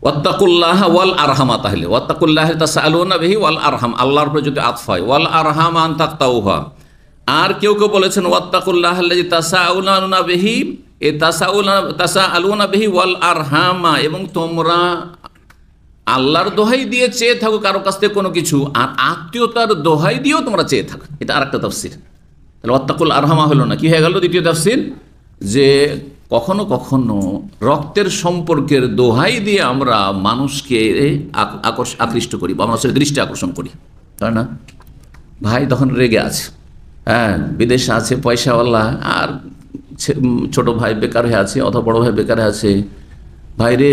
ওয়াত্তাকুল্লাহ ওয়াল আরহামা, তাহলে ওয়াত্তাকুল্লাহ তাসাআলুনা বিহি ওয়াল আরহাম, আল্লাহর উপরে যদি আতফ হয়, ওয়াল আরহাম আন তাকতাউহা। আর কেউ কেউ বলেছেন ওয়াত্তাকুল্লাহ আল্লাযী তাসাআলুনা বিহি, এই তাসাআলুনা বিহি ওয়াল আরহামা, এবং তোমরা আল্লাহর দোহাই দিয়ে চেয়ে থাকো কারো কাছ থেকে কোনো কিছু, আর আত্মীয়তার দোহাই দিয়েও তোমরা চেয়ে থাকো। এটা আরেকটা তাফসীর। তাহলে ওয়াত্তাকুল আরহামা হলো না, কি হয়ে গেল দ্বিতীয় তাফসীর? যে কখনো কখনো রক্তের সম্পর্কের দোহাই দিয়ে আমরা মানুষকে আকৃষ্ট করি বা মানুষের দৃষ্টি আকর্ষণ করি, তাই না? ভাই তখন রেগে আছে, হ্যাঁ, বিদেশে আছে, পয়সাওয়ালা, আর ছোট ভাই বেকার হয়ে আছে অথবা বড় ভাই বেকার হয়ে আছে। ভাই রে,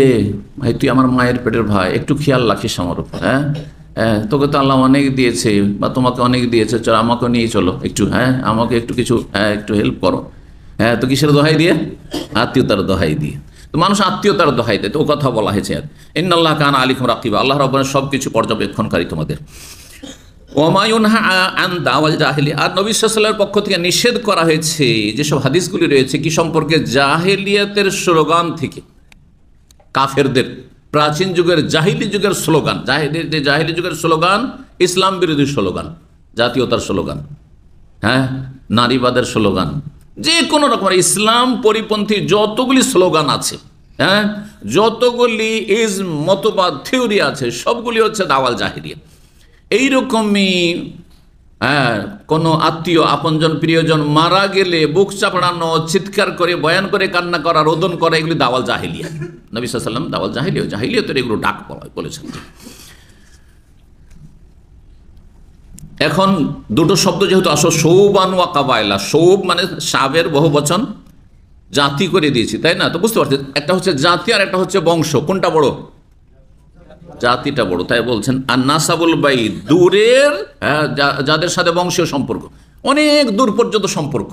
ভাই তুই আমার মায়ের পেটের ভাই, একটু খেয়াল রাখিস আমার উপর, হ্যাঁ, তোকে তো আল্লাহ অনেক দিয়েছে বা তোমাকে অনেক দিয়েছে, চলো আমাকে নিয়ে চলো একটু, হ্যাঁ, আমাকে একটু কিছু, হ্যাঁ, একটু হেল্প করো। হ্যাঁ, তো কিসের দোহাই দিয়ে? আত্মীয়তার দোহাই দিয়ে। তো মানুষ আত্মীয়তার দোহাই দেয়, তো ও কথা বলা হয়েছে। ইন্নাল্লাহ কানা আলিকুম রাকিবা, আল্লাহ রাব্বুল সব কিছু পর্যবেক্ষণকারী তোমাদের। ওমা ইউনহা আন দাওয়াল জাহিলিয়া, আর নবী সাল্লাল্লাহু আলাইহি ওয়াসাল্লামের পক্ষ থেকে নিষেধ করা হয়েছে যেসব হাদিসগুলি রয়েছে কি সম্পর্কে, জাহেলিয়াতের স্লোগান থেকে, কাফেরদের প্রাচীন যুগের জাহিলি যুগের স্লোগান, জাহিলি যুগের স্লোগান, ইসলাম বিরোধী স্লোগান, জাতীয়তার স্লোগান, হ্যাঁ, নারীবাদের স্লোগান, যে কোনো রকমের ইসলাম পরিপন্থী যতগুলি স্লোগান আছে, হ্যাঁ, যতগুলি মতবাদ থিওরি আছে, সবগুলি হচ্ছে দাওয়াল জাহিলিয়া। এইরকমই, হ্যাঁ, কোনো আত্মীয় আপনজন প্রিয়জন মারা গেলে বুক চাপড়ানো, চিৎকার করে, বয়ান করে, কান্না করা, রোদন করা, এগুলি দাওয়াল জাহিলিয়া। নবী সাল্লাল্লাহু আলাইহি ওয়াসাল্লাম দাওয়াল জাহিলিয়াতের এগুলো ডাক বলেছেন। এখন দুটো শব্দ যেহেতু আসো, সৌবান ওয়া কাবায়লা, সৌব মানে সাবের বহু বচন, জাতি করে দিয়েছি, তাই না? তো বুঝতে পারছেন, একটা হচ্ছে জাতি আর একটা হচ্ছে বংশ, কোনটা বড়? জাতিটা বড়। তাই বলছেন আর নাসাবুল বাই, দূরের, হ্যাঁ, যাদের সাথে বংশীয় সম্পর্ক, অনেক দূর পর্যন্ত সম্পর্ক,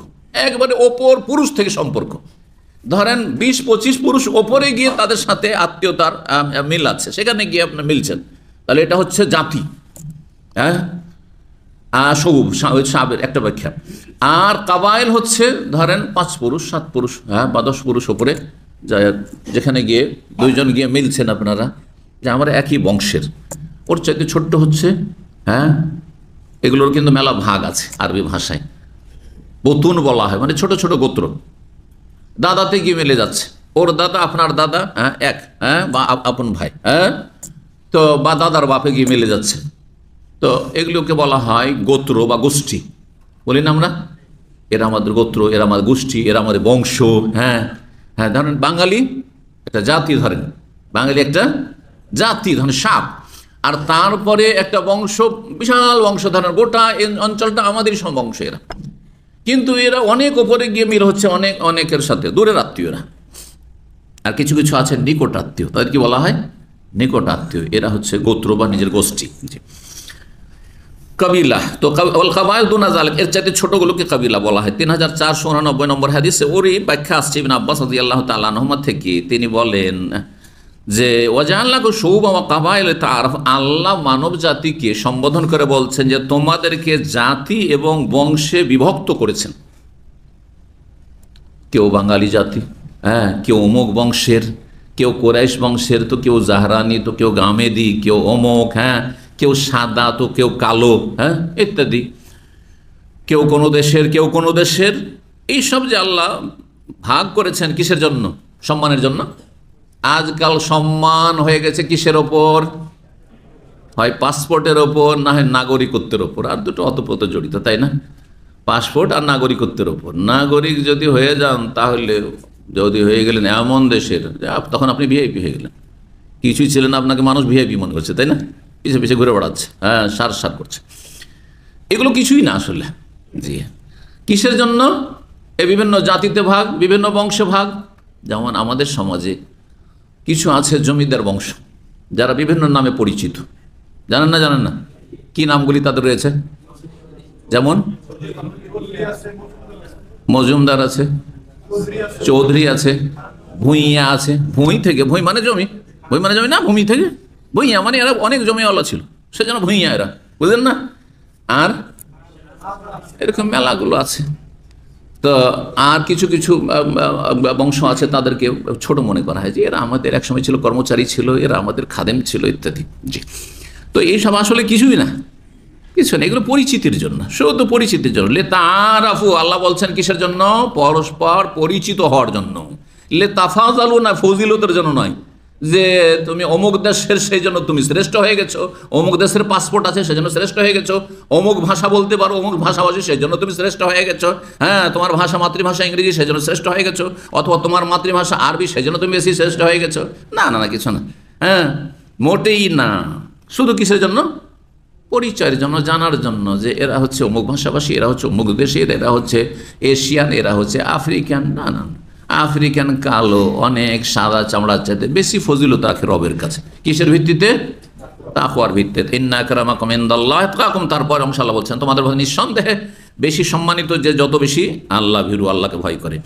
একবারে ওপর পুরুষ থেকে সম্পর্ক, ধরেন 20-25 পুরুষ ওপরে গিয়ে তাদের সাথে আত্মীয়তার মিল আছে, সেখানে গিয়ে আপনার মিলছেন, তাহলে এটা হচ্ছে জাতি, হ্যাঁ, সাবের একটা ব্যাখ্যা। আর কাবাইল হচ্ছে ধরেন 5 পুরুষ 7 পুরুষ, হ্যাঁ, বা 10 পুরুষ ওপরে, যেখানে গিয়ে দুইজন গিয়ে মিলছেন আপনারা, যে আমরা একই বংশের। ওর চাইতে ছোট্ট হচ্ছে, হ্যাঁ, এগুলোর কিন্তু মেলা ভাগ আছে, আরবি ভাষায় বতুন বলা হয়, মানে ছোট ছোট গোত্র, দাদাতে গিয়ে মিলে যাচ্ছে, ওর দাদা আপনার দাদা, হ্যাঁ, এক, হ্যাঁ, বা আপন ভাই, হ্যাঁ, তো বা দাদার বাপে গিয়ে মিলে যাচ্ছে, তো এগুলোকে বলা হয় গোত্র বা গোষ্ঠী, বলি না আমরা, এরা আমাদের গোত্র, এরা আমাদের গোষ্ঠী, এরা আমাদের বংশ, হ্যাঁ, হ্যাঁ। ধরেন বাঙালি একটা জাতি, ধরেন বাঙালি একটা জাতি, ধরেন সাপ, আর তারপরে একটা বংশ, বিশাল বংশ, ধরেন গোটা এই অঞ্চলটা আমাদেরই সব বংশ এরা, কিন্তু এরা অনেক ওপরে গিয়ে মিল হচ্ছে অনেকের সাথে, দূরের আত্মীয়রা। আর কিছু কিছু আছে নিকট আত্মীয়, তাদের কি বলা হয়? নিকট আত্মীয়, এরা হচ্ছে গোত্র বা নিজের গোষ্ঠী, কবিলা। তো কাবাইল দুনা জালিক, এর চাইতে ছোটগুলোকে কবিলা বলা হয়। 3489 নম্বর হাদিসে ওরই ব্যাখ্যা আসছে ইবনে আব্বাস রাদিয়াল্লাহু তাআলা আনহুমা থেকে, তিনি বলেন যে ওয়াজআলনাকুম শুউবান ওয়া কাবাইল তাআরাফ, আল্লাহ মানব জাতিকে সম্বোধন করে বলছেন যে তোমাদেরকে জাতি এবং বংশে বিভক্ত করেছেন। কেউ বাঙালি জাতি, হ্যাঁ, কেউ অমুক বংশের, কেউ কোরাইশ বংশের, তো কেউ জাহরানি, তো কেউ গামেদি, কেউ অমুক, হ্যাঁ, কেউ সাদা, তো কেউ কালো, হ্যাঁ, ইত্যাদি, কেউ কোনো দেশের, কেউ কোনো দেশের। এইসব যে আল্লাহ ভাগ করেছেন কিসের জন্য? সম্মানের জন্য। আজকাল সম্মান হয়ে গেছে কিসের ওপর? হয় পাসপোর্টের ওপর, না হয় নাগরিকত্বের ওপর, আর দুটো অতপ্রত জড়িত, তাই না? পাসপোর্ট আর নাগরিকত্বের ওপর। নাগরিক যদি হয়ে যান, তাহলে যদি হয়ে গেলেন এমন দেশের, তখন আপনি ভিআইপি হয়ে গেলেন। কিছুই ছিলেন, আপনাকে মানুষ ভিআইপি মনে করছে, তাই না? পিছিয়ে পিছিয়ে ঘুরে বেড়াচ্ছে, হ্যাঁ, সার করছে। এগুলো কিছুই না আসলে। জি, কিসের জন্য? এই বিভিন্ন জাতিতে ভাগ, বিভিন্ন বংশে ভাগ। যেমন আমাদের সমাজে কিছু আছে জমিদার বংশ, যারা বিভিন্ন নামে পরিচিত, জানেন না? কি নামগুলি তাদের রয়েছে? যেমন মজুমদার আছে, চৌধুরী আছে, ভূঁইয়া আছে। ভূঁই থেকে, ভূঁই মানে জমি, ভূঁই মানে জমি না, ভূমি থেকে ভূঁইয়া মানে এরা অনেক জমিওয়ালা ছিল, সেজন্য ভূঁইয়া এরা, বুঝলেন না? আর এরকম মেলাগুলো আছে। তো আর কিছু কিছু বংশ আছে তাদেরকে ছোট মনে করা হয় যে এরা আমাদের একসময় ছিল, কর্মচারী ছিল, এরা আমাদের খাদেম ছিল ইত্যাদি। জি, তো এইসব আসলে কিছুই না, কিছু না, এগুলো পরিচিতির জন্য, শুধু পরিচিতির জন্য। লে তারাফু, আল্লাহ বলছেন কিসের জন্য? পরস্পর পরিচিত হওয়ার জন্য। লে তাফাজালু না, ফজিলতের জন্য নয়, যে তুমি অমুক দেশের সেই জন্য তুমি শ্রেষ্ঠ হয়ে গেছো, অমুক দেশের পাসপোর্ট আছে সেজন্য শ্রেষ্ঠ হয়ে গেছো, অমুক ভাষা বলতে পারো, অমুক ভাষাভাষী সেই জন্য তুমি শ্রেষ্ঠ হয়ে গেছো, হ্যাঁ তোমার ভাষা মাতৃভাষা ইংরেজি সেই জন্য শ্রেষ্ঠ হয়ে গেছো, অথবা তোমার মাতৃভাষা আরবি সেই জন্য তুমি বেশি শ্রেষ্ঠ হয়ে গেছো। না না না, কিছু না, হ্যাঁ মোটেই না। শুধু কিসের জন্য? পরিচয়ের জন্য, জানার জন্য যে এরা হচ্ছে অমুক ভাষাভাষী, এরা হচ্ছে অমুক দেশের, এরা হচ্ছে এশিয়ান, এরা হচ্ছে আফ্রিকান। না না, আফ্রিকান কালো অনেক সাদা চামড়ার চাইতে বেশি ফজিলত রাখে রবের কাছে। কিসের ভিত্তিতে? তাকওয়ার ভিত্তিতে। ইন্না আকরামাকুম ইনদাল্লাহি আতকাকুম। তারপর আল্লাহ বলছেন তোমাদের মধ্যে নিঃসন্দেহে বেশি সম্মানিত যে যত বেশি আল্লাহ ভীরু, আল্লাহকে ভয় করে।